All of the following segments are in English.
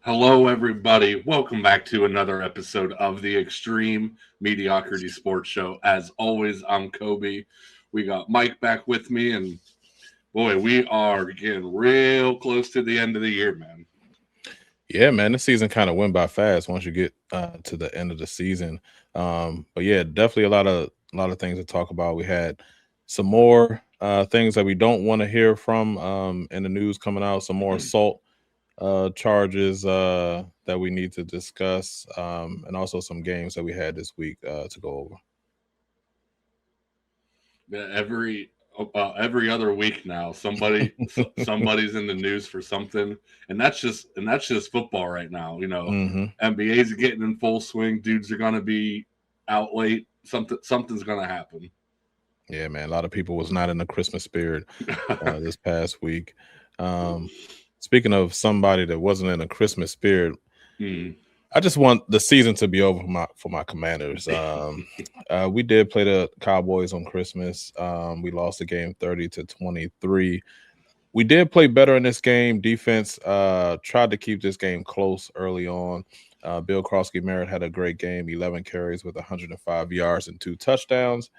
Hello, everybody. Welcome back to another episode of the Extreme Mediocrity Sports Show. As always, I'm Kobe. We got Mike back with me, and boy, we are getting real close to the end of the year, man. Yeah, man, the season kind of went by fast once you get to the end of the season. But yeah, definitely a lot of things to talk about. We had some more things that we don't want to hear from in the news coming out. Some more assault charges that we need to discuss, and also some games that we had this week to go over. Yeah, every other week now, somebody's in the news for something, and that's just football right now. Hmm. NBA's getting in full swing. Dudes are gonna be out late. Something's gonna happen. Yeah, man, a lot of people was not in the Christmas spirit this past week. Um, Speaking of somebody that wasn't in a Christmas spirit, Hmm. I just want the season to be over for my Commanders. We did play the Cowboys on Christmas. We lost the game 30-23. We did play better in this game. Defense tried to keep this game close early on. Bill Krosky Merritt had a great game, 11 carries with 105 yards and 2 touchdowns.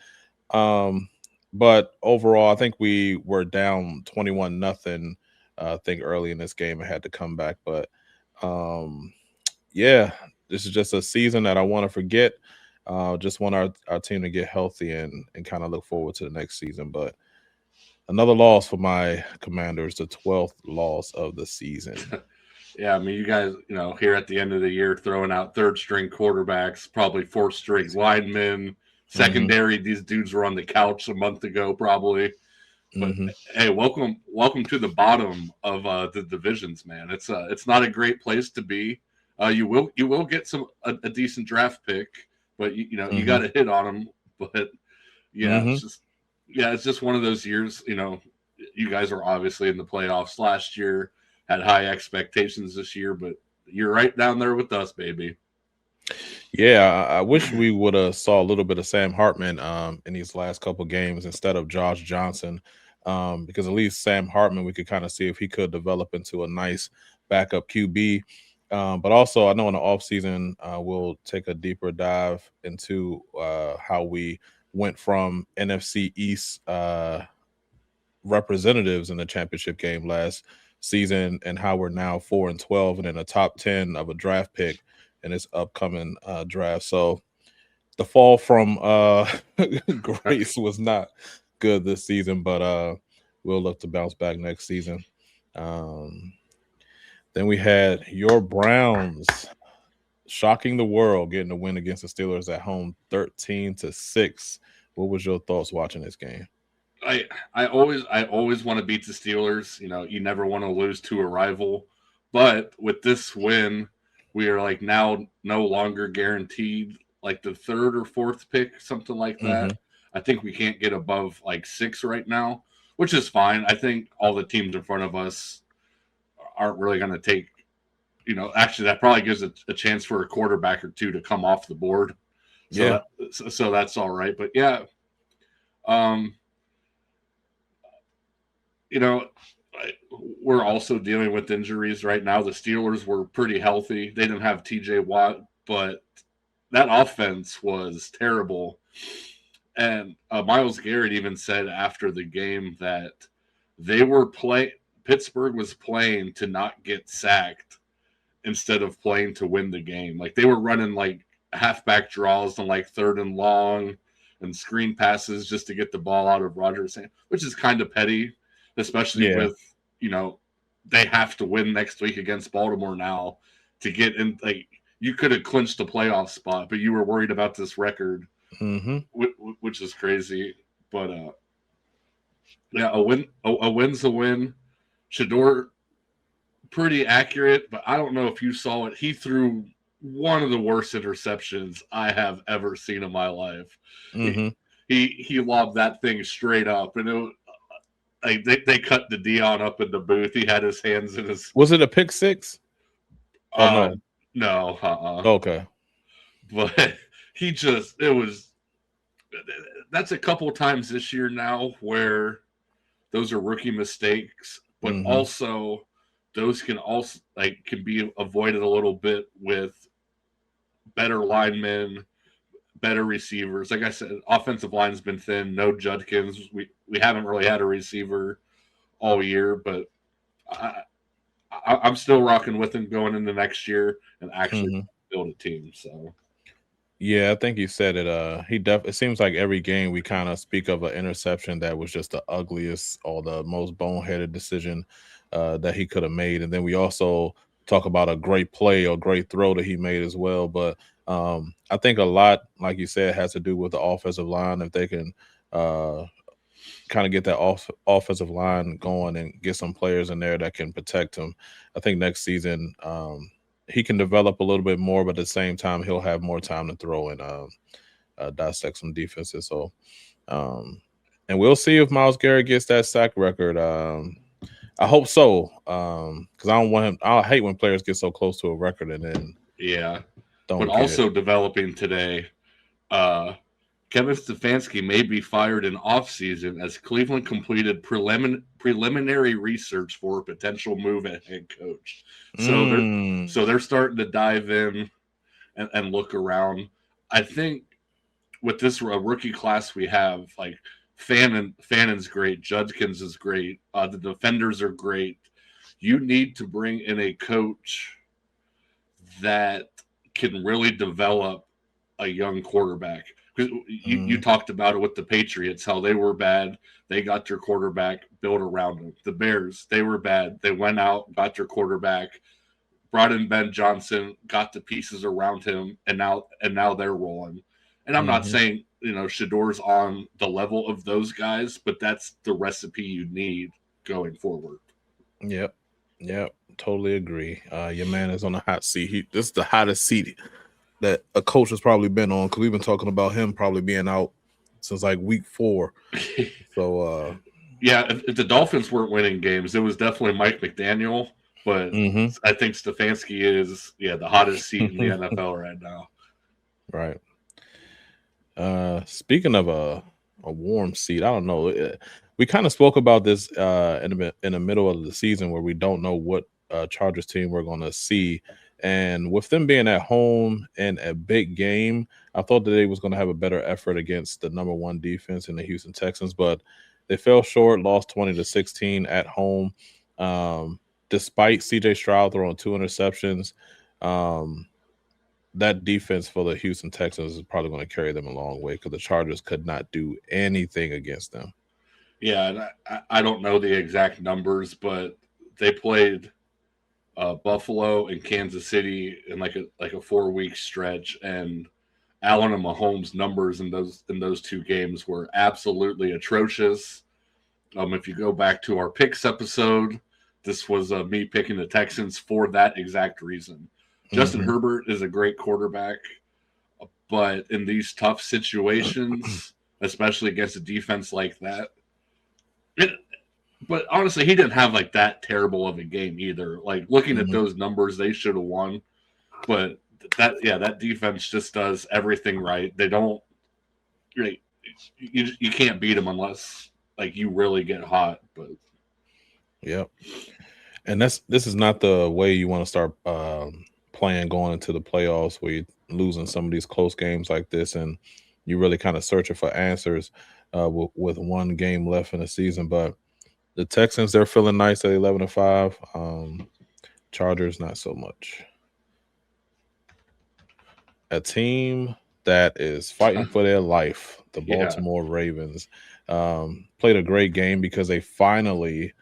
Um, but overall, I think we were down 21-0. I think early in this game, it had to come back, but um, yeah, this is just a season that I want to forget. Just want our team to get healthy and kind of look forward to the next season. But another loss for my Commanders, the 12th loss of the season. Yeah, I mean, you guys, here at the end of the year, throwing out third string quarterbacks, probably fourth string linemen, Hmm. secondary. These dudes were on the couch a month ago, probably. But Hmm. hey, welcome to the bottom of the divisions, man. It's not a great place to be. You will get a decent draft pick, but you got Hmm. to hit on them. But yeah, Hmm. it's just one of those years. You guys are obviously in the playoffs last year, had high expectations this year, but you're right down there with us, baby. Yeah, I wish we would have saw a little bit of Sam Hartman in these last couple games instead of Josh Johnson, because at least Sam Hartman we could kind of see if he could develop into a nice backup QB. But also, I know in the offseason, we'll take a deeper dive into how we went from NFC East representatives in the championship game last season and how we're now 4-12 and in the top 10 of a draft pick in this upcoming draft. So the fall from grace was not good this season, but we'll look to bounce back next season. Um, then we had your Browns shocking the world, getting a win against the Steelers at home 13-6. What was your thoughts watching this game? I always want to beat the Steelers. You never want to lose to a rival. But with this win, we are like now no longer guaranteed like the third or fourth pick, something like that. Hmm. I think we can't get above like six right now, which is fine. I think all the teams in front of us aren't really going to take. Actually, that probably gives a chance for a quarterback or two to come off the board. So Yeah. so that's all right. But yeah, um, you know, we're also dealing with injuries right now. The Steelers were pretty healthy. They didn't have TJ Watt, but that offense was terrible. And Miles Garrett even said after the game that they were play Pittsburgh was playing to not get sacked instead of playing to win the game. Like they were running like halfback draws on like third and long and screen passes just to get the ball out of Rodgers' hand, which is kind of petty, especially Yeah. with you know they have to win next week against Baltimore now to get in. Like you could have clinched a playoff spot, but you were worried about this record, Hmm. which is crazy. But yeah, a win's a win. Shador pretty accurate, but I don't know if you saw it. He threw one of the worst interceptions I have ever seen in my life. He Hmm. he lobbed that thing straight up, and like they cut the Dion up in the booth. He had his hands in his Was it a pick six or uh no? no Okay. but he just it was that's a couple times this year now where those are rookie mistakes, but Hmm. also those can also can be avoided a little bit with better linemen, better receivers. Like I said, offensive line's been thin. No Judkins. We haven't really had a receiver all year, but I'm still rocking with him going into next year and actually build a team. So yeah, I think you said it. It seems like every game we kind of speak of an interception that was just the ugliest or the most boneheaded decision that he could have made, and then we also talk about a great play or great throw that he made as well. But I think a lot, like you said, has to do with the offensive line. If they can kind of get that offensive line going and get some players in there that can protect him, I think next season he can develop a little bit more, but at the same time he'll have more time to throw and dissect some defenses. So and we'll see if Myles Garrett gets that sack record. I hope so, because I don't want him. I hate when players get so close to a record and then but also developing today, Kevin Stefanski may be fired in offseason as Cleveland completed preliminary research for a potential move at head coach. So they're starting to dive in and look around. I think with this rookie class we have, like Fannon's great, Judkins is great, the defenders are great. You need to bring in a coach that can really develop a young quarterback. You talked about it with the Patriots, how they were bad. They got their quarterback, built around him. The Bears, they were bad. They went out, got their quarterback, brought in Ben Johnson, got the pieces around him, and now they're rolling. And I'm not saying Shador's on the level of those guys, but that's the recipe you need going forward. Yep, totally agree. Your man is on the hot seat. This is the hottest seat that a coach has probably been on, because we've been talking about him probably being out since like week 4. So yeah, if the Dolphins weren't winning games, it was definitely Mike McDaniel. But I think Stefanski is the hottest seat in the NFL right now. Right. Speaking of a warm seat, I don't know. We kind of spoke about this in the middle of the season, where we don't know what Chargers team we're going to see. And with them being at home and a big game, I thought that they was going to have a better effort against the number 1 defense in the Houston Texans, but they fell short, lost 20-16 at home. Despite CJ Stroud throwing 2 interceptions, that defense for the Houston Texans is probably going to carry them a long way, because the Chargers could not do anything against them. Yeah, and I don't know the exact numbers, but they played Buffalo and Kansas City in like a 4-week stretch, and Allen and Mahomes' numbers in those 2 games were absolutely atrocious. If you go back to our picks episode, this was me picking the Texans for that exact reason. Justin Herbert is a great quarterback, but in these tough situations, especially against a defense like that, but honestly, he didn't have like that terrible of a game either. Like looking at those numbers, they should have won. But that defense just does everything right. They don't. You can't beat them unless like you really get hot. But yep, and this is not the way you want to start playing going into the playoffs, where you're losing some of these close games like this, and you're really kind of searching for answers with 1 game left in the season. But the Texans, they're feeling nice at 11-5. Chargers, not so much. A team that is fighting for their life, the Baltimore Ravens, played a great game because they finally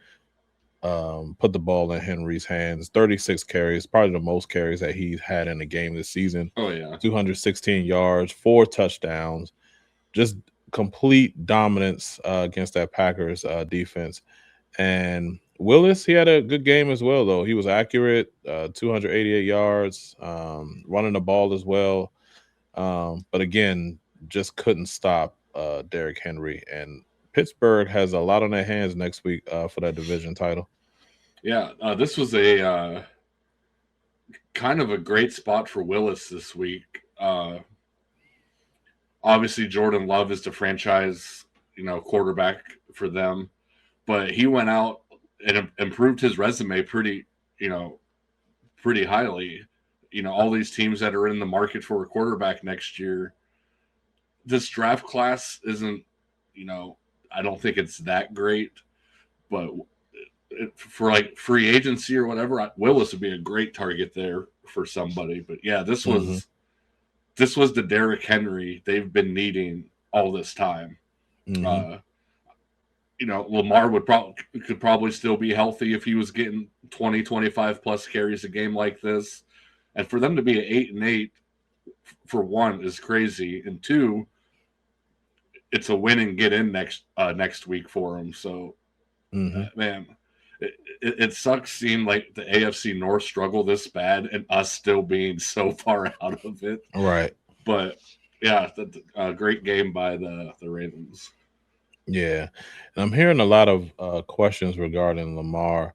put the ball in Henry's hands. 36 carries, probably the most carries that he's had in a game this season. 216 yards, 4 touchdowns, just complete dominance against that Packers defense. And Willis, he had a good game as well, though. He was accurate, 288 yards, running the ball as well. But again, just couldn't stop Derrick Henry. And Pittsburgh has a lot on their hands next week for that division title. Yeah, this was a kind of a great spot for Willis this week. Obviously, Jordan Love is the franchise, quarterback for them, but he went out and improved his resume pretty you know, pretty highly. All these teams that are in the market for a quarterback next year, this draft class isn't, you know, I don't think it's that great, but for like free agency or whatever, Willis would be a great target there for somebody. But yeah, Mm-hmm. this was the Derrick Henry they've been needing all this time. Mm-hmm. Uh, Lamar could probably still be healthy if he was getting 20, 25 plus carries a game like this. And for them to be at 8-8, for one, is crazy, and two, it's a win and get in next week for them. So, Mm-hmm. man, it sucks seeing like the AFC North struggle this bad and us still being so far out of it. Right. But yeah, great game by the Ravens. Yeah. And I'm hearing a lot of questions regarding Lamar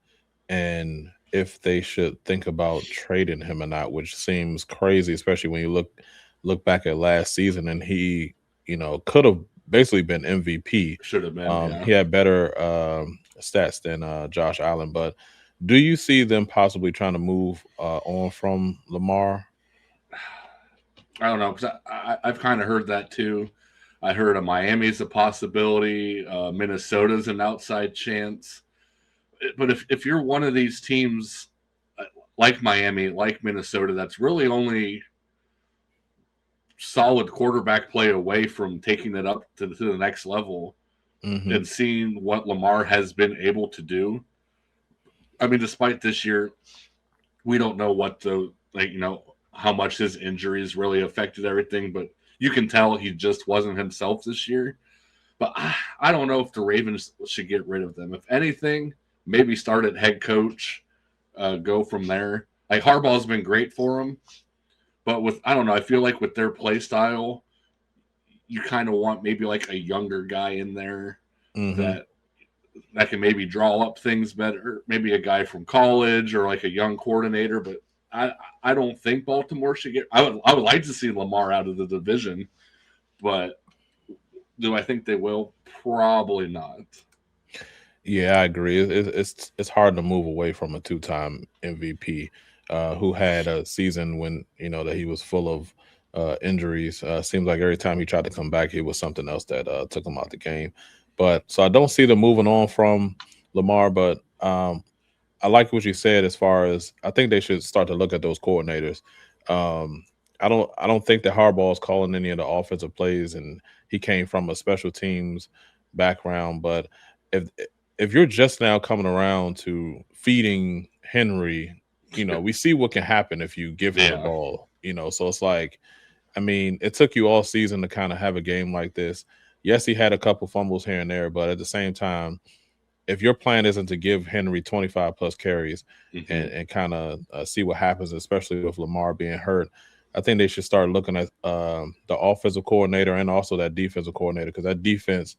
and if they should think about trading him or not, which seems crazy, especially when you look back at last season and he, could have basically been MVP. Should have been, yeah. He had better stats than Josh Allen, but do you see them possibly trying to move on from Lamar? I don't know because I've kind of heard that too. I heard of Miami's a possibility. Minnesota's an outside chance. But if you're one of these teams like Miami, like Minnesota, that's really only solid quarterback play away from taking it up to the next level Mm-hmm. and seeing what Lamar has been able to do. I mean, despite this year, we don't know what how much his injuries really affected everything, but you can tell he just wasn't himself this year. But I don't know if the Ravens should get rid of them. If anything, maybe start at head coach, go from there. Like Harbaugh's been great for him, but I don't know. I feel like with their play style, you kind of want maybe like a younger guy in there Mm-hmm. that can maybe draw up things better. Maybe a guy from college or like a young coordinator. But I I don't think Baltimore should get. I would like to see Lamar out of the division, but do I think they will? Probably not. Yeah, I agree. It's hard to move away from a two-time MVP who had a season when that he was full of injuries. Seems like every time he tried to come back, he was something else that took him out the game. But so I don't see them moving on from Lamar. But I like what you said as far as I think they should start to look at those coordinators. Um, I don't think that Harbaugh is calling any of the offensive plays, and he came from a special teams background. But if if you're just now coming around to feeding Henry, we see what can happen if you give him the Yeah. ball. So it's like, I mean, it took you all season to kind of have a game like this. Yes, he had a couple fumbles here and there, but at the same time, if your plan isn't to give Henry 25 plus carries Mm-hmm. and kind of see what happens, especially with Lamar being hurt, I think they should start looking at the offensive coordinator and also that defensive coordinator because that defense,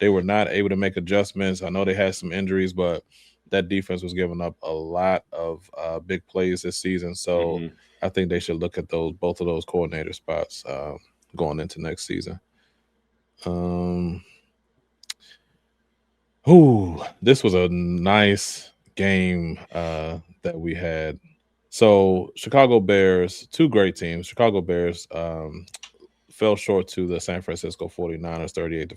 they were not able to make adjustments. I know they had some injuries, but that defense was giving up a lot of big plays this season. So Mm-hmm. I think they should look at both of those coordinator spots going into next season. Um, this was a nice game that we had. So Chicago Bears, two great teams. Chicago Bears fell short to the San Francisco 49ers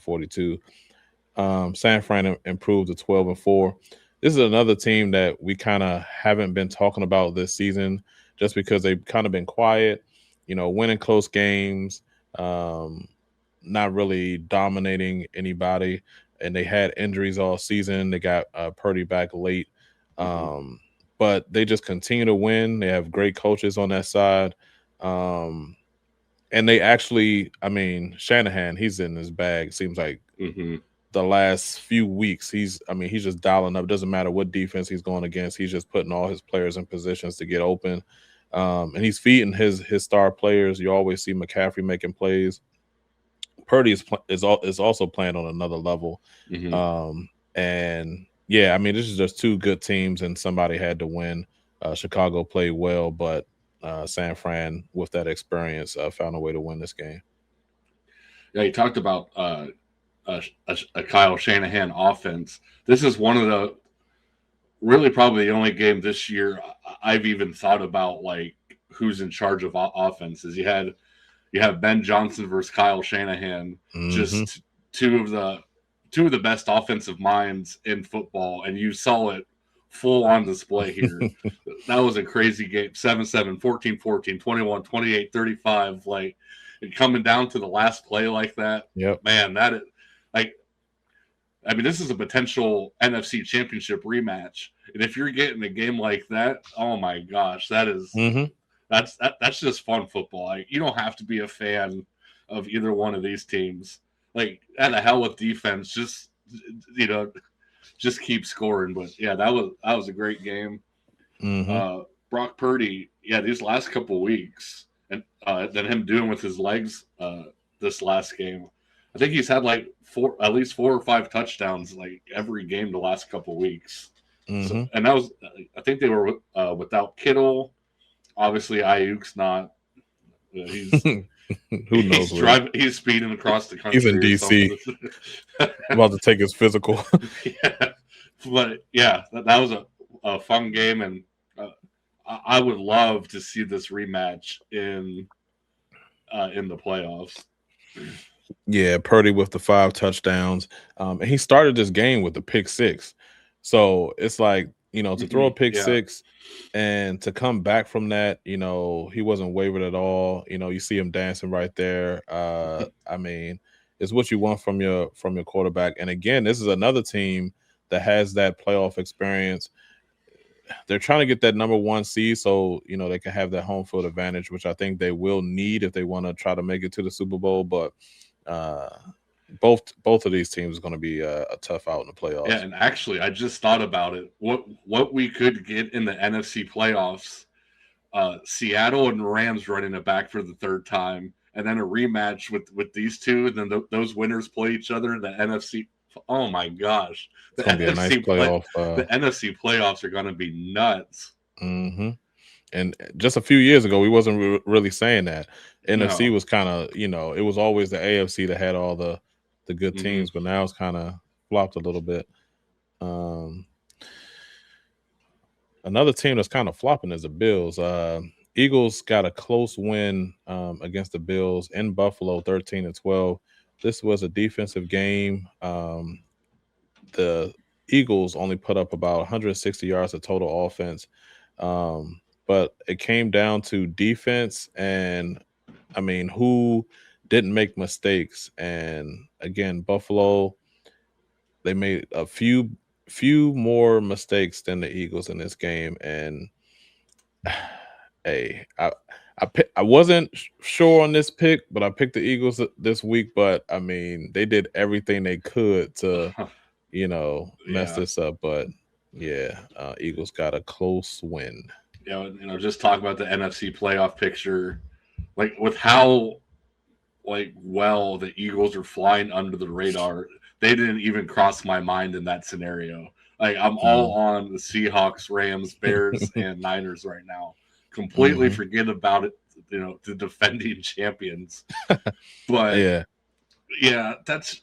38-42. San Fran improved to 12-4. This is another team that we kind of haven't been talking about this season just because they've kind of been quiet, winning close games, um, not really dominating anybody. And they had injuries all season. They got Purdy back late. Mm-hmm. Um, but they just continue to win. They have great coaches on that side. Um, and they actually, I mean, Shanahan, he's in his bag. Seems like Mm-hmm. the last few weeks, he's just dialing up. Doesn't matter what defense he's going against. He's just putting all his players in positions to get open. And he's feeding his star players. You always see McCaffrey making plays. Purdy is also playing on another level. Mm-hmm. And yeah, I mean, this is just two good teams, and somebody had to win. Chicago played well, but San Fran, with that experience, found a way to win this game. Yeah, you talked about a Kyle Shanahan offense. This is one of really probably the only game this year I've even thought about like who's in charge of offenses. You have Ben Johnson versus Kyle Shanahan, Mm-hmm. just two of the best offensive minds in football, and you saw it full on display here. That was a crazy game. 7-7, 14-14, 21, 28, 35. Like, and coming down to the last play like that, Yep. man, that is like, I mean, this is a potential NFC Championship rematch, and if you're getting a game like that, oh my gosh, Mm-hmm. that's just fun football. Like, you don't have to be a fan of either one of these teams. Like, at the hell with defense, just you know, just keep scoring. But yeah, that was a great game. Mm-hmm. Brock Purdy, yeah, these last couple weeks, and then him doing with his legs this last game. I think he's had like at least 4 or 5 touchdowns like every game the last couple weeks. So, Mm-hmm. and that was, I think they were without Kittle. Obviously, Ayuk's not. He's Who knows where He's speeding across the he's in country or DC something. about to take his physical. Yeah, but yeah, that was a fun game, and I would love to see this rematch in the playoffs. Yeah, Purdy with the 5 touchdowns. And he started this game with the pick 6. So it's like, to throw a pick Yeah, 6 and to come back from that, he wasn't wavered at all. You see him dancing right there. I mean, it's what you want from your quarterback. And again, this is another team that has that playoff experience. They're trying to get that number 1 seed so they can have that home field advantage, which I think they will need if they want to try to make it to the Super Bowl. But uh, both of these teams is going to be a tough out in the playoffs. yeah, and actually, I just thought about it. What we could get in the NFC playoffs? Seattle and Rams running it back for the third time, and then a rematch with these two, and then those winners play each other in the NFC. Oh my gosh, It's going to be a nice playoff. The NFC playoffs are going to be nuts. Mm-hmm. And just a few years ago, we wasn't really saying that. NFC was kind of, it was always the AFC that had all the good teams, but now it's kind of flopped a little bit. Another team that's kind of flopping is the Bills. Eagles got a close win against the Bills in Buffalo, 13-12. This was a defensive game. The Eagles only put up about 160 yards of total offense. But it came down to defense, and I mean, who didn't make mistakes? And again, Buffalo, they made a few more mistakes than the Eagles in this game. And hey, I wasn't sure on this pick, but I picked the Eagles this week. But I mean, they did everything they could to, mess this up. But yeah, Eagles got a close win. Just talk about the NFC playoff picture, like with how well the Eagles are flying under the radar. They didn't even cross my mind in that scenario. Like, I'm all on the Seahawks, Rams, Bears, and Niners right now. Completely forget about it, the defending champions. But yeah, that's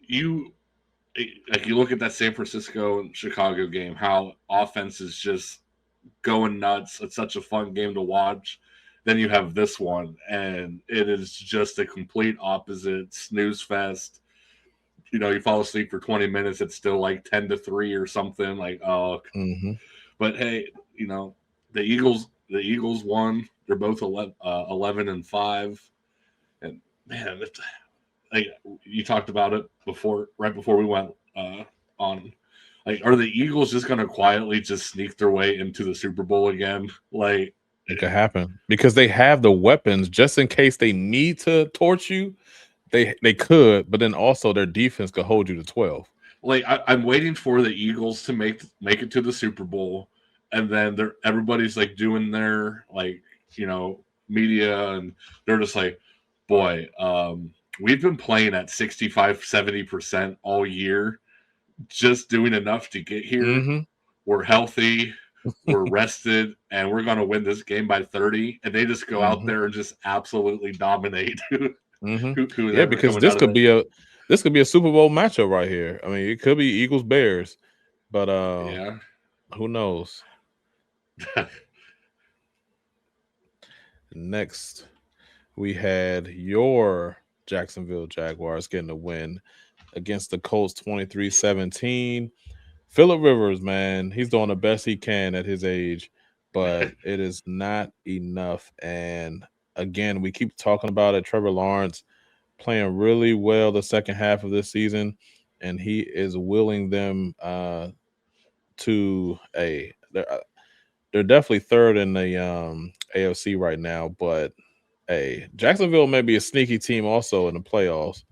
you look at that San Francisco and Chicago game, how offense is just going nuts. It's such a fun game to watch. Then you have this one, and it is just a complete opposite snooze fest. You fall asleep for 20 minutes, it's still like 10-3 or something. Like, oh. But hey, the Eagles won. They're both 11-5, and man, like you talked about it right before we went on. Like, are the Eagles just going to quietly just sneak their way into the Super Bowl again? Like, it could happen because they have the weapons just in case they need to torch you. They could, but then also their defense could hold you to 12. Like, I'm waiting for the Eagles to make it to the Super Bowl, and then everybody's like doing their media, and they're just like, boy, we've been playing at 65-70% all year, just doing enough to get here. We're healthy, we're rested, and we're going to win this game by 30. And they just go out there and just absolutely dominate. Yeah, because this could be a Super Bowl matchup right here. I mean, it could be Eagles Bears, But Yeah. who knows? Next, we had your Jacksonville Jaguars getting a win against the Colts 23-17. Phillip Rivers, man, he's doing the best he can at his age, but it is not enough. And again, we keep talking about it. Trevor Lawrence playing really well the second half of this season, and he is willing them to a. They're definitely third in the AFC right now, but hey, Jacksonville may be a sneaky team also in the playoffs.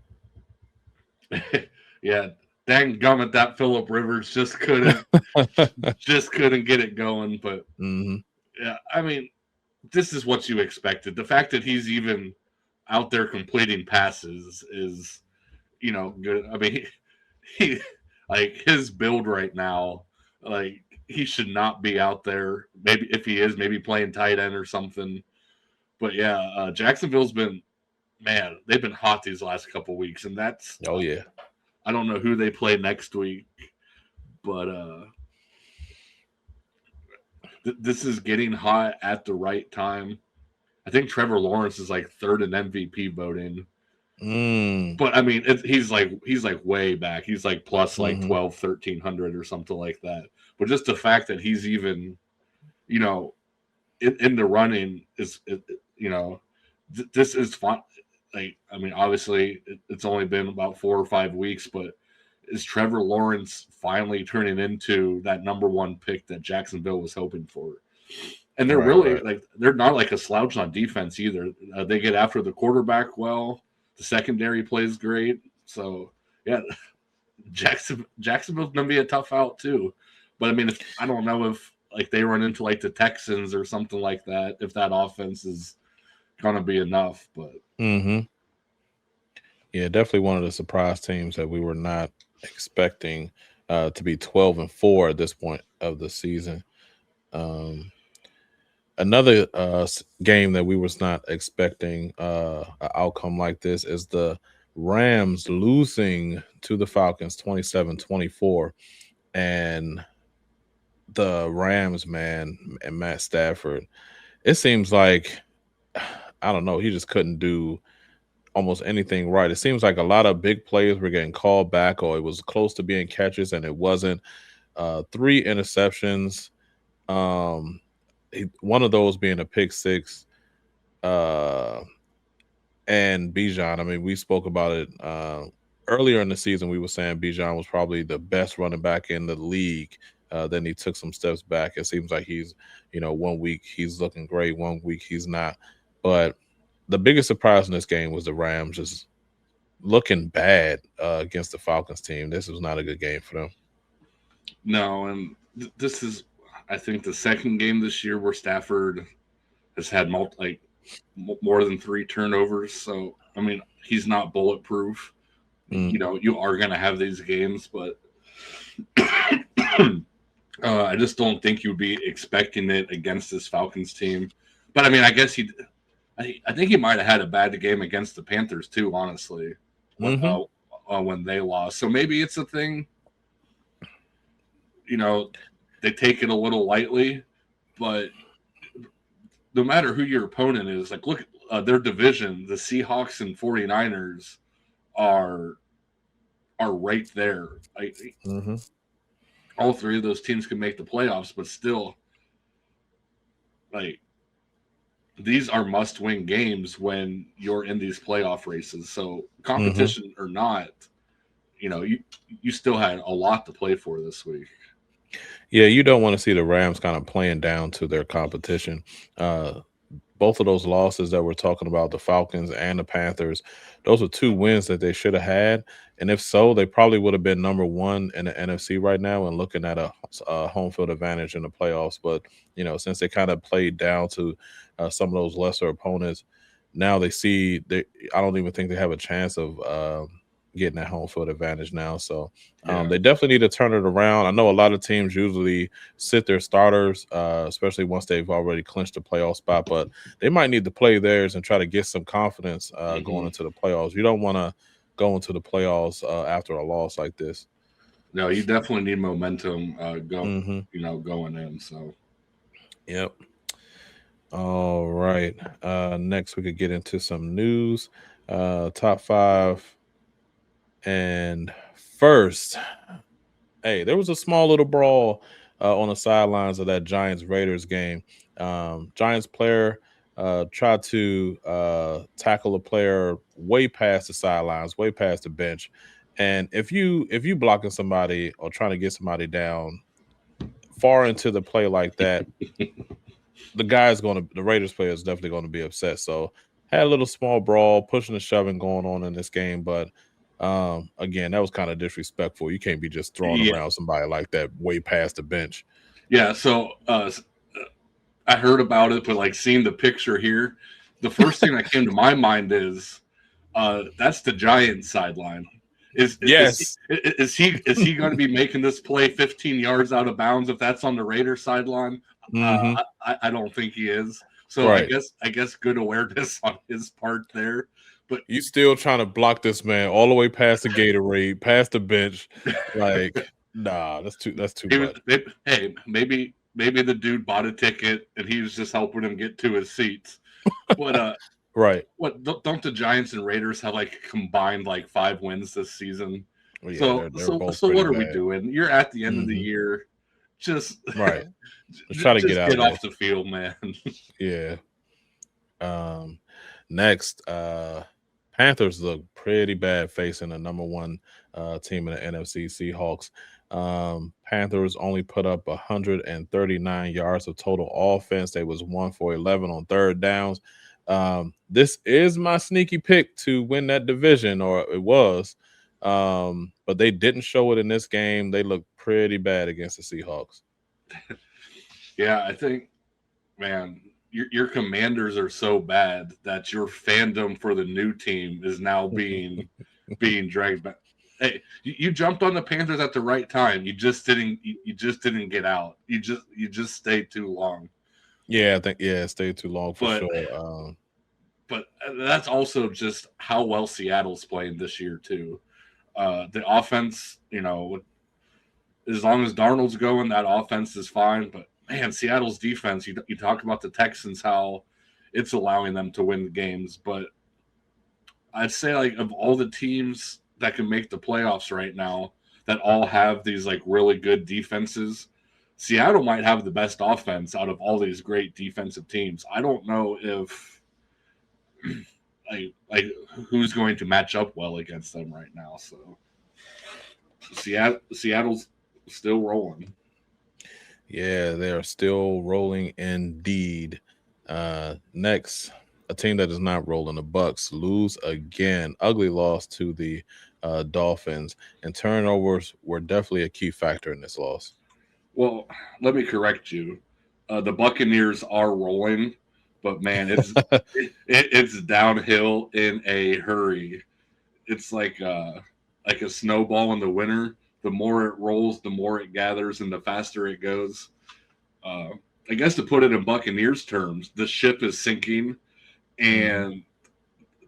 Yeah. Dang gummit, that Philip Rivers just couldn't get it going. But hmm yeah, I mean, this is what you expected. The fact that he's even out there completing passes is, good. I mean, he like his build right now, like he should not be out there. Maybe if he is, maybe playing tight end or something. But yeah, Jacksonville's been, man, they've been hot these last couple weeks, and that's Oh yeah. I don't know who they play next week, but this is getting hot at the right time. I think Trevor Lawrence is like third in MVP voting. Mm. But I mean, he's like way back. He's like plus like hmm 12, 1300 or something like that. But just the fact that he's even, you know, in the running this is fun. Like, I mean, obviously it's only been about 4 or 5 weeks, but is Trevor Lawrence finally turning into that number one pick that Jacksonville was hoping for? And they're Right, really right. like they're not like a slouch on defense either. They get after the quarterback well. The secondary plays great. So yeah, Jacksonville's gonna be a tough out too. But I mean, I don't know if like they run into like the Texans or something like that, if that offense is gonna be enough. But hmm Yeah, definitely one of the surprise teams that we were not expecting to be 12-4 at this point of the season. Um, Another game that we was not expecting an outcome like this is the Rams losing to the Falcons 27-24. And the Rams, man, and Matt Stafford, it seems like, I don't know, he just couldn't do almost anything right. It seems like a lot of big plays were getting called back, or it was close to being catches and it wasn't. Three interceptions. Um, one of those being a pick six. Uh, and Bijan. I mean, we spoke about it earlier in the season. We were saying Bijan was probably the best running back in the league. Then he took some steps back. It seems like he's, 1 week he's looking great, 1 week he's not. But the biggest surprise in this game was the Rams just looking bad against the Falcons team. This was not a good game for them. no, and this is, I think, the second game this year where Stafford has had more than three turnovers. So I mean, he's not bulletproof. Mm, You are going to have these games, but I just don't think you'd be expecting it against this Falcons team. But I mean, I guess I think he might have had a bad game against the Panthers too. Honestly, hmm when they lost, so maybe it's a thing. You know, they take it a little lightly, but no matter who your opponent is, like look, their division, the Seahawks and 49ers are right there. hmm All three of those teams can make the playoffs, but still, like these are must-win games when you're in these playoff races. So hmm competition or not, you still had a lot to play for this week. Yeah, you don't want to see the Rams kind of playing down to their competition. Uh, both of those losses that we're talking about, the Falcons and the Panthers, those are two wins that they should have had. And if so, they probably would have been number one in the NFC right now and looking at a home field advantage in the playoffs. But, since they kind of played down to some of those lesser opponents, now they see I don't even think they have a chance of getting that home field advantage now. So Yeah. they definitely need to turn it around. I know a lot of teams usually sit their starters, especially once they've already clinched the playoff spot, but they might need to play theirs and try to get some confidence going Mm-hmm. into the playoffs. You don't want to go into the playoffs after a loss like this. No, you definitely need momentum Hmm. going in. So Yep. All right. Next, we could get into some news. Top five. And first, hey, there was a small little brawl on the sidelines of that Giants Raiders game. Giants player tried to tackle a player way past the sidelines, way past the bench. And if you blocking somebody or trying to get somebody down far into the play like that, the Raiders player is definitely going to be upset. So had a little small brawl, pushing and shoving going on in this game, but again, that was kind of disrespectful. You can't be just throwing yeah, around somebody like that way past the bench. yeah. So I heard about it, but like seeing the picture here, the first thing that came to my mind is that's the Giants sideline. Yes. Is he going to be making this play 15 yards out of bounds if that's on the Raiders sideline? Hmm. I don't think he is. So Right. I guess good awareness on his part there. But You still trying to block this man all the way past the Gatorade, past the bench. Like, nah, that's too he was, much. hey, maybe the dude bought a ticket and he was just helping him get to his seats. But Right. what don't the Giants and Raiders have like combined like 5 wins this season? Well, yeah, So they're both what pretty are we bad. doing? You're at the end of the Hmm. year. Just Right. Let's try to get just out get of there. off the field, man. Yeah. Um, next, Panthers look pretty bad facing the number one team in the NFC, Seahawks. Panthers only put up 139 yards of total offense. They was 1 for 11 on third downs. This is my sneaky pick to win that division, or it was. But they didn't show it in this game. They looked pretty bad against the Seahawks. Yeah, I think, man, your Commanders are so bad that your fandom for the new team is now being dragged back. Hey, you jumped on the Panthers at the right time. You just didn't get out. You just stayed too long. Yeah, I think it stayed too long for But sure. but that's also just how well Seattle's playing this year too. The offense, as long as Darnold's going, that offense is fine. But man, Seattle's defense, you talk about the Texans, how it's allowing them to win the games. But I'd say, like, of all the teams that can make the playoffs right now, that all have these like really good defenses, Seattle might have the best offense out of all these great defensive teams. I don't know if like who's going to match up well against them right now. So Seattle's still rolling. Yeah, they are still rolling indeed. Next, a team that is not rolling, the Bucks lose again. Ugly loss to the Dolphins, and turnovers were definitely a key factor in this loss. Well, let me correct you. The Buccaneers are rolling, but man, it's downhill in a hurry. It's like a snowball in the winter. The more it rolls, the more it gathers, and the faster it goes. Uh, I guess to put it in Buccaneers terms, the ship is sinking, Mhm. and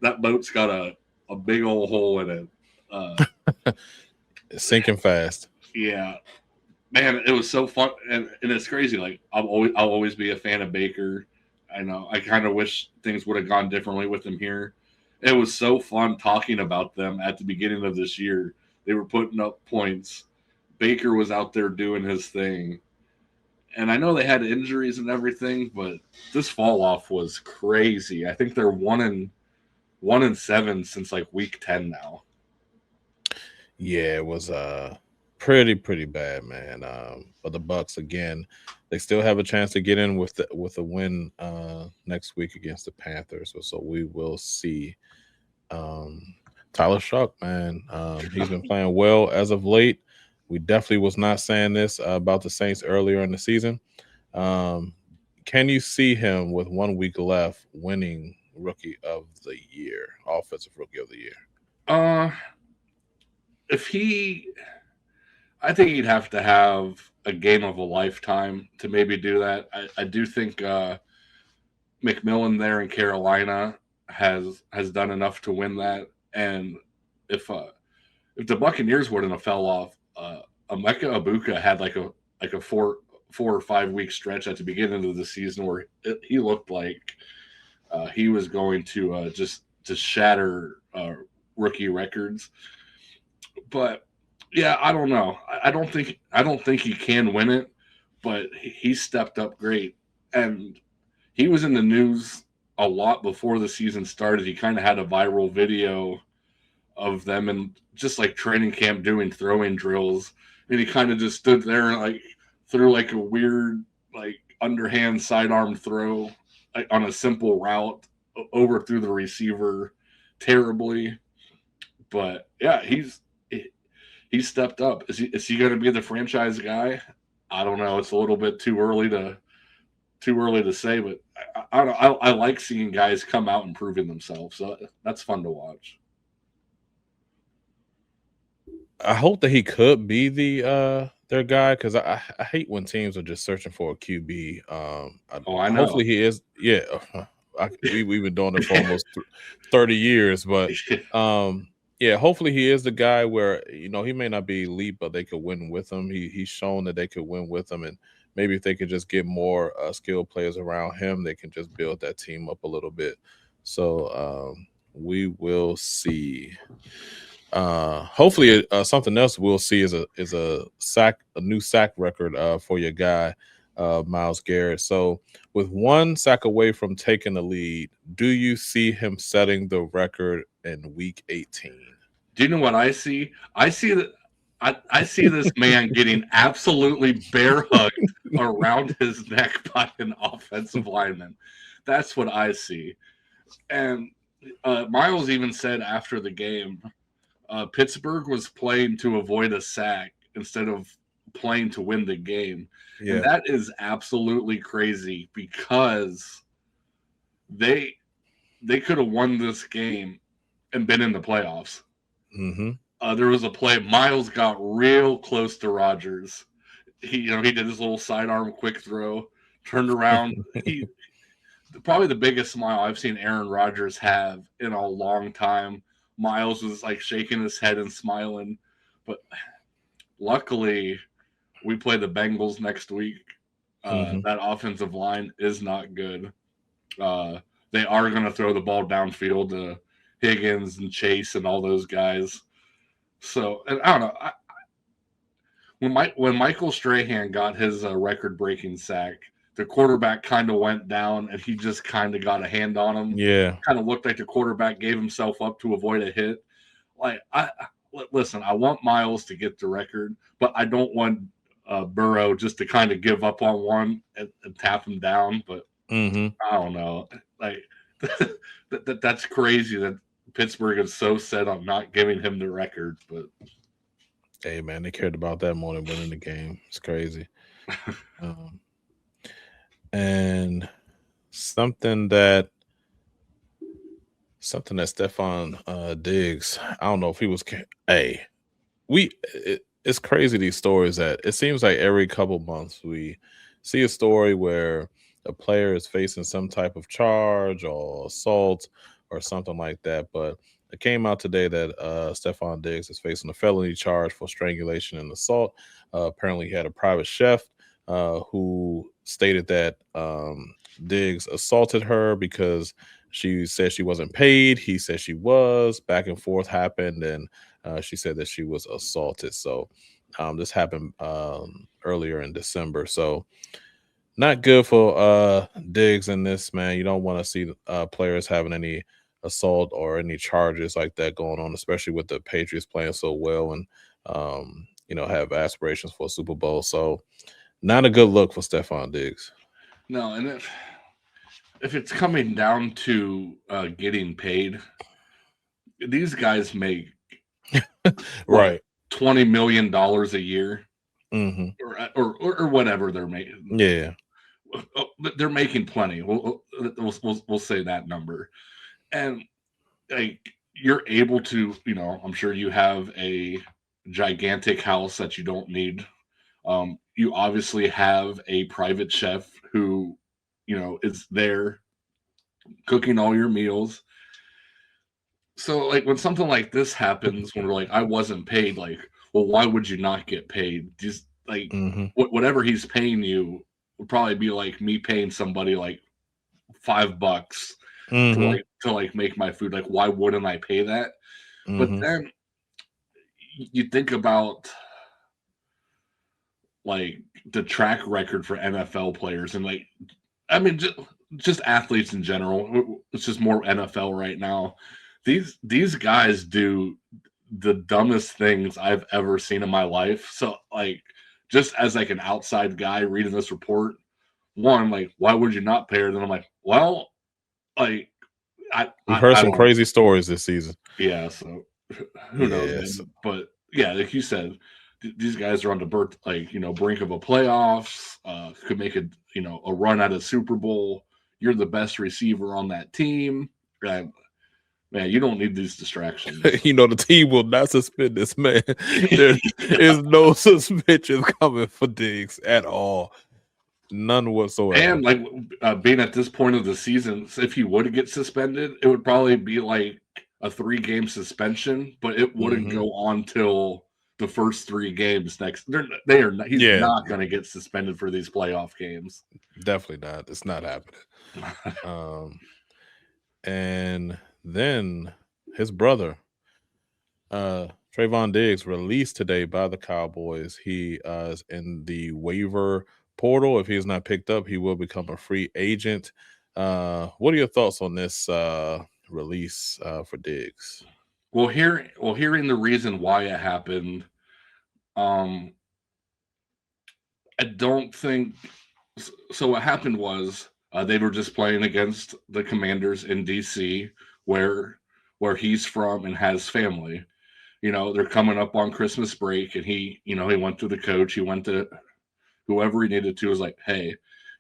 that boat's got a big old hole in it. Uh, It's sinking fast. yeah, man, it was so fun, and it's crazy. Like I'll always be a fan of Baker. I know. I kind of wish things would have gone differently with him here. It was so fun talking about them at the beginning of this year. They were putting up points. Baker was out there doing his thing, and I know they had injuries and everything, but this fall off was crazy. I think they're 1-7 since like week 10 now. Yeah, it was pretty bad, man. But the Bucks again, they still have a chance to get in with a win next week against the Panthers. So we will see. Um, Tyler Shuck, man, he's been playing well as of late. We definitely was not saying this about the Saints earlier in the season. Um, can you see him with 1 week left winning Rookie of the Year, Offensive Rookie of the Year? Uh, if he I think he'd have to have a game of a lifetime to maybe do that. I do think McMillan there in Carolina has done enough to win that. And if if the Buccaneers wouldn't have fell off, Emeka Ibuka had like a 4 or 5 week stretch at the beginning of the season where he looked like he was going to just shatter rookie records. But yeah, I don't know. I don't think he can win it, but he stepped up great, and he was in the news a lot before the season started. He kind of had a viral video of them and just like training camp doing throwing drills, and he kind of just stood there and like threw like a weird like underhand sidearm throw like, on a simple route overthrew the receiver terribly. But yeah, he stepped up. Is he going to be the franchise guy? I don't know. It's a little bit too early to say, but I like seeing guys come out and proving themselves. So that's fun to watch. I hope that he could be their guy, because I hate when teams are just searching for a QB. Oh, I know. Hopefully he is. Yeah, we've been doing it for almost 30 years, but yeah, hopefully he is the guy where he may not be elite, but they could win with him. He's shown that they could win with him, and maybe if they could just get more skilled players around him, they can just build that team up a little bit. So we will see. Hopefully, something else we'll see is a new sack record for your guy, Myles Garrett. So, with one sack away from taking the lead, do you see him setting the record in Week 18? Do you know what I see? I see that. I see this man getting absolutely bear hugged around his neck by an offensive lineman. That's what I see. And Miles even said after the game, Pittsburgh was playing to avoid a sack instead of playing to win the game. Yeah. And that is absolutely crazy because they could have won this game and been in the playoffs. Mm-hmm. There was a play. Miles got real close to Rodgers. He did his little sidearm quick throw, turned around. He probably the biggest smile I've seen Aaron Rodgers have in a long time. Miles was like shaking his head and smiling, but luckily we play the Bengals next week. That offensive line is not good. They are going to throw the ball downfield to Higgins and Chase and all those guys. So, and I don't know. When Michael Strahan got his record-breaking sack, the quarterback kind of went down, and he just kind of got a hand on him. Yeah. Kind of looked like the quarterback gave himself up to avoid a hit. Like, listen, I want Miles to get the record, but I don't want Burrow just to kind of give up on one and tap him down. But I don't know. Like, that's crazy that Pittsburgh is so set on not giving him the record. But hey, man, they cared about that more than winning the game. It's crazy. And something that Stephon Diggs, I don't know if he was. It's crazy, these stories that it seems like every couple months we see a story where a player is facing some type of charge or assault or something like that. But it came out today that Stephon Diggs is facing a felony charge for strangulation and assault. Apparently, he had a private chef who stated that Diggs assaulted her because she said she wasn't paid. He said she was. Back and forth happened, and she said that she was assaulted. So this happened earlier in December. So not good for Diggs in this, man. You don't want to see players having any assault or any charges like that going on, especially with the Patriots playing so well and have aspirations for a Super Bowl. So not a good look for Stephon Diggs. No, and if it's coming down to getting paid, these guys make right $20 million a year, or whatever they're making. Yeah, they're making plenty. We'll say that number, and like you're able to, I'm sure you have a gigantic house that you don't need. You obviously have a private chef who, is there cooking all your meals. So like when something like this happens, when we're like, I wasn't paid, like, well, why would you not get paid? Just like Mm-hmm. whatever he's paying you would probably be like me paying somebody like $5 Mm-hmm. to like make my food. Like, why wouldn't I pay that? But Mm-hmm. then you think about like the track record for NFL players and like, I mean, just athletes in general. It's just more NFL right now. These guys do the dumbest things I've ever seen in my life. So like, just as like an outside guy reading this report, one, like, why would you not pay her? Then I'm like, well, like, We've heard I some don't, crazy stories this season. yeah. So who knows, Yes. man? But yeah, like you said, these guys are on the brink of a playoffs. Could make a run at a Super Bowl. You're the best receiver on that team. And, man, you don't need these distractions. The team will not suspend this man. There is no suspension coming for Diggs at all. None whatsoever. And like being at this point of the season, if he would get suspended, it would probably be like a 3-game suspension, but it wouldn't Mm-hmm. go on till the first 3 games next. They are not, he's Yeah, not going to get suspended for these playoff games. definitely not. It's not happening. And then his brother, Trevon Diggs, released today by the Cowboys. He is in the waiver portal. If he is not picked up, he will become a free agent. What are your thoughts on this release for Diggs? Well, hearing the reason why it happened, I don't think so. What happened was they were just playing against the Commanders in DC, where he's from and has family. They're coming up on Christmas break, and he went to the coach. He went to whoever he needed to. Was like, hey,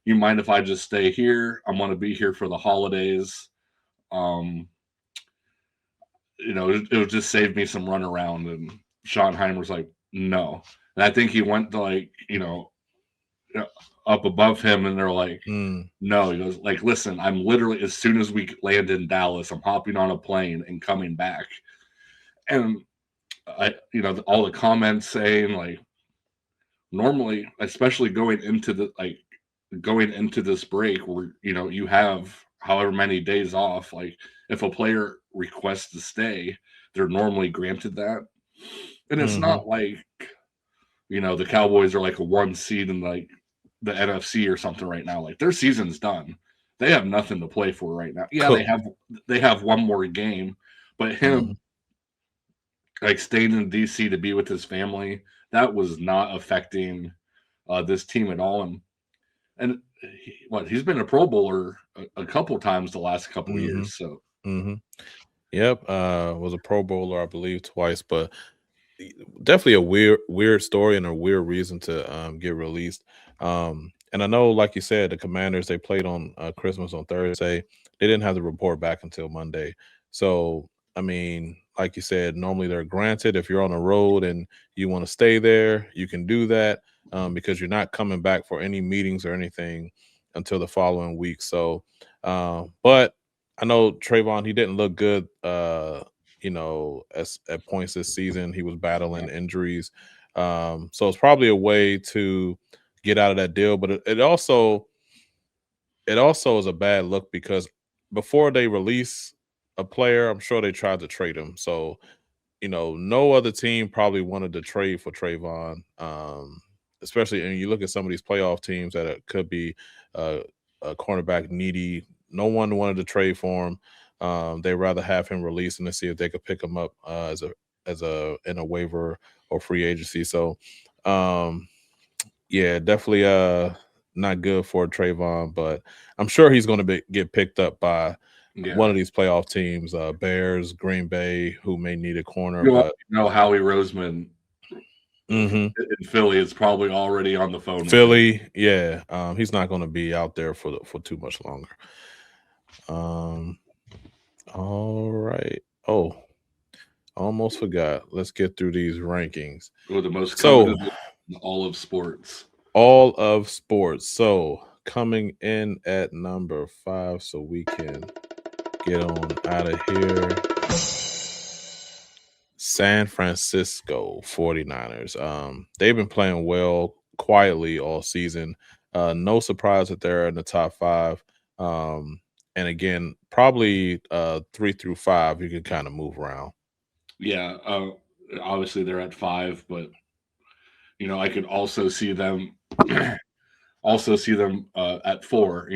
you mind if I just stay here? I'm going to be here for the holidays. Um, it would just save me some run around. And Schottenheimer's like, no. And I think he went to up above him, and they're like, no. He goes like, listen, I'm literally, as soon as we land in Dallas, I'm hopping on a plane and coming back. And all the comments saying like, normally, especially going into this break where you have however many days off, like if a player requests to stay, they're normally granted that. And it's not like the Cowboys are like a 1 seed in like the NFC or something right now. Like their season's done. They have nothing to play for right now. Yeah, they have one more game, but him like staying in DC to be with his family, that was not affecting this team at all. And he's been a Pro Bowler a couple times the last couple years. So Yep, was a Pro Bowler, I believe, twice, but definitely a weird story and a weird reason to get released. And I know, like you said, the Commanders, they played on Christmas on Thursday. They didn't have the report back until Monday. So I mean, like you said, normally they're granted. If you're on the road and you want to stay there, you can do that because you're not coming back for any meetings or anything until the following week. So, but I know Trevon, he didn't look good. At points this season, he was battling injuries. So it's probably a way to get out of that deal. But it also is a bad look because before they release a player, I'm sure they tried to trade him. So, no other team probably wanted to trade for Trevon. Especially, and you look at some of these playoff teams that could be a cornerback needy. No one wanted to trade for him. They'd rather have him released and to see if they could pick him up in a waiver or free agency. So, yeah, definitely not good for Trevon, but I'm sure he's going to get picked up by one of these playoff teams, Bears, Green Bay, who may need a corner. But Howie Roseman in Philly is probably already on the phone. Philly, yeah, he's not going to be out there for too much longer. All right. Oh, almost forgot. Let's get through these rankings. The most coveted in all of sports. All of sports. So coming in at number 5, so we can get on out of here. San Francisco 49ers. They've been playing well quietly all season. No surprise that they're in the top 5. And again, probably 3 through 5, you can kind of move around. Yeah, obviously they're at 5, but I could also see them at 4.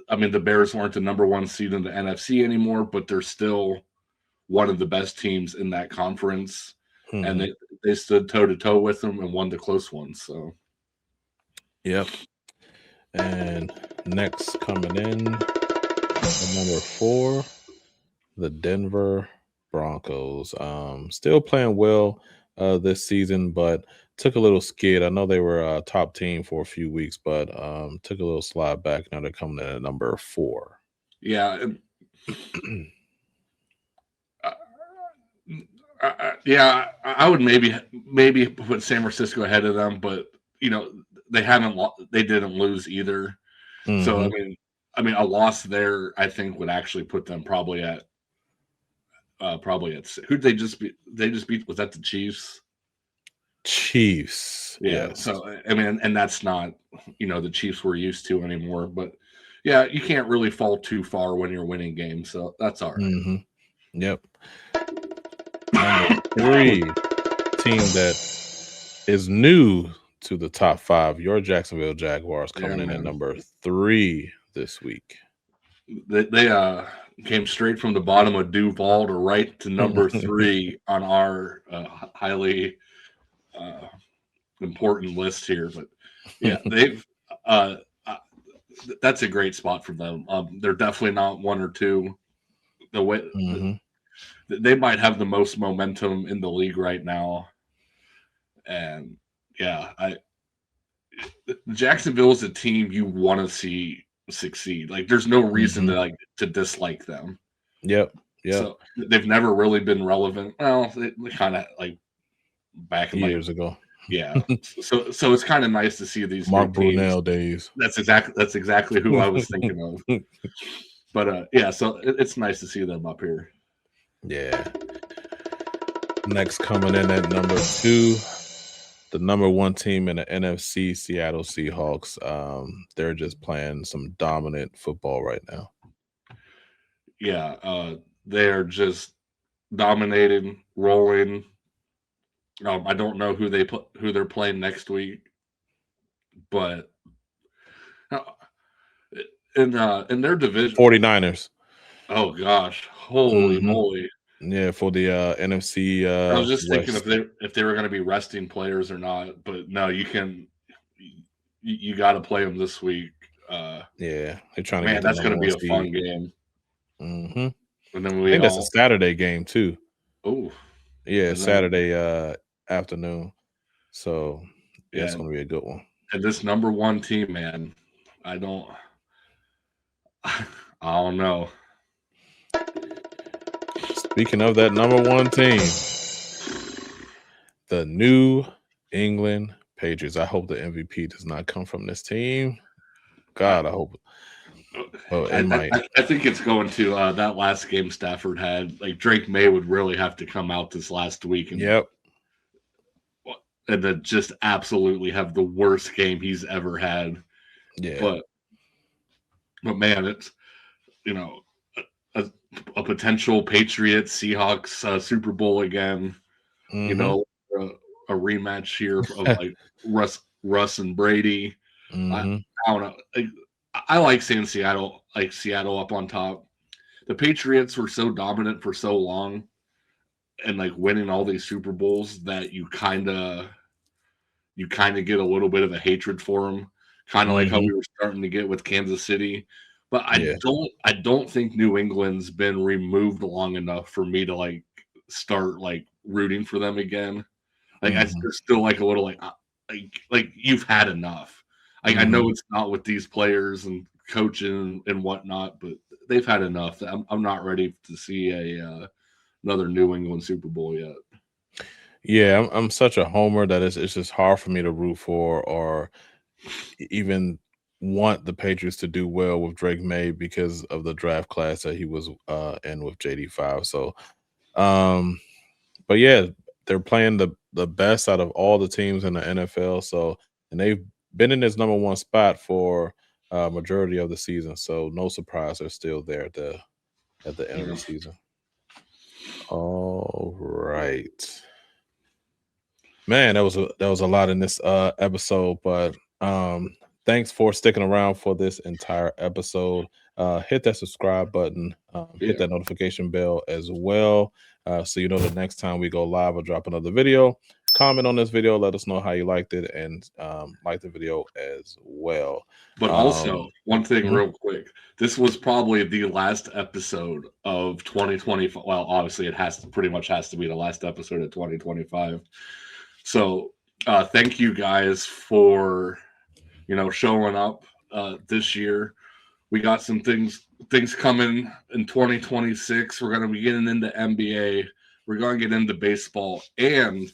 I mean, the Bears weren't the number 1 seed in the NFC anymore, but they're still one of the best teams in that conference, and they stood toe to toe with them and won the close ones. So, yep. And next coming in, number 4, the Denver Broncos. Still playing well this season, but took a little skid. I know they were a top team for a few weeks, but took a little slide back. Now they're coming in at number 4. Yeah. Yeah, I would maybe put San Francisco ahead of them, but they didn't lose either. So I mean, a loss there, I think, would actually put them probably at who'd they just beat? They just beat, was that the Chiefs? Chiefs. Yeah. Yes. So I mean, and that's not the Chiefs we're used to anymore. But yeah, you can't really fall too far when you're winning games, so that's all right. Yep. Number 3 team that is new to the top 5, your Jacksonville Jaguars, coming in at number 3 this week. They came straight from the bottom of Duval to right to number 3 on our highly important list here. But yeah, they've that's a great spot for them. They're definitely not 1 or 2. The way they might have the most momentum in the league right now, and yeah, Jacksonville is a team you want to see succeed. Like, there's no reason to dislike them. Yep. So they've never really been relevant. Well, they kind of like back in years ago. Yeah. So it's kind of nice to see these Mark Brunell days. That's exactly who I was thinking of. But yeah, so it's nice to see them up here. Yeah. Next coming in at number 2, the number 1 team in the NFC, Seattle Seahawks. They're just playing some dominant football right now. Yeah, they're just dominating, rolling. I don't know who they're playing next week, but in their division, 49ers. Oh gosh, holy moly! Yeah, for the NFC. I was just West. thinking if they were going to be resting players or not, but no, you got to play them this week. Yeah, they're trying to. Man, that's going to be a fun game. And then I think that's a Saturday game too. Oh, yeah, Saturday afternoon. So yeah, it's going to be a good one. And this number 1 team, man, I don't know. Speaking of that number 1 team, the New England Patriots. I hope the MVP does not come from this team. God, I hope. Well, I think it's going to that last game Stafford had. Like, Drake May would really have to come out this last week and then just absolutely have the worst game he's ever had. Yeah, but man, it's a potential Patriots Seahawks Super Bowl again. A rematch here of like Russ and Brady. I don't know. I like seeing Seattle up on top. The Patriots were so dominant for so long, and like winning all these Super Bowls, that you kind of get a little bit of a hatred for them, kind of like how we were starting to get with Kansas City. But I don't think New England's been removed long enough for me to like start like rooting for them again. Like there's still like a little like you've had enough. I know it's not with these players and coaching and whatnot, but they've had enough. I'm not ready to see another New England Super Bowl yet. Yeah, I'm such a homer that it's just hard for me to root for or even want the Patriots to do well with Drake May because of the draft class that he was in with JD5. So but yeah, they're playing the best out of all the teams in the NFL. So, and they've been in this number one spot for majority of the season. So, no surprise, they're still there at the end of Yeah. the season. All right. Man, that was a lot in this episode, but thanks for sticking around for this entire episode. Hit that subscribe button, hit that notification bell as well, so you know the next time we go live or drop another video. Comment on this video, let us know how you liked it, and like the video as well. But also, one thing mhm. real quick. This was probably the last episode of 2020. Well, obviously it pretty much has to be the last episode of 2025. So, thank you guys for, showing up this year. We got some things coming in 2026. We're going to be getting into NBA. We're going to get into baseball, and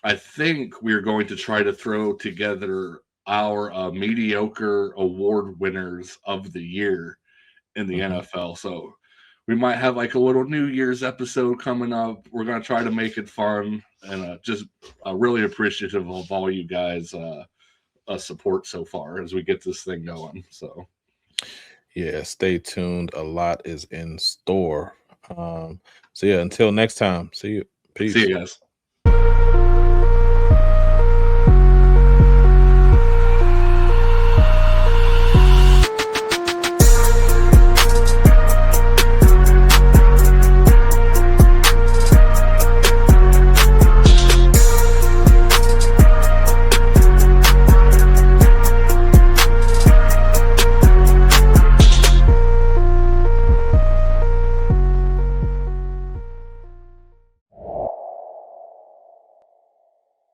I think we're going to try to throw together our mediocre award winners of the year in the NFL. So we might have like a little New Year's episode coming up. We're going to try to make it fun, and just really appreciative of all you guys' support so far as we get this thing going. So Yeah, stay tuned. A lot is in store. So yeah, until next time. See you. Peace. see you guys.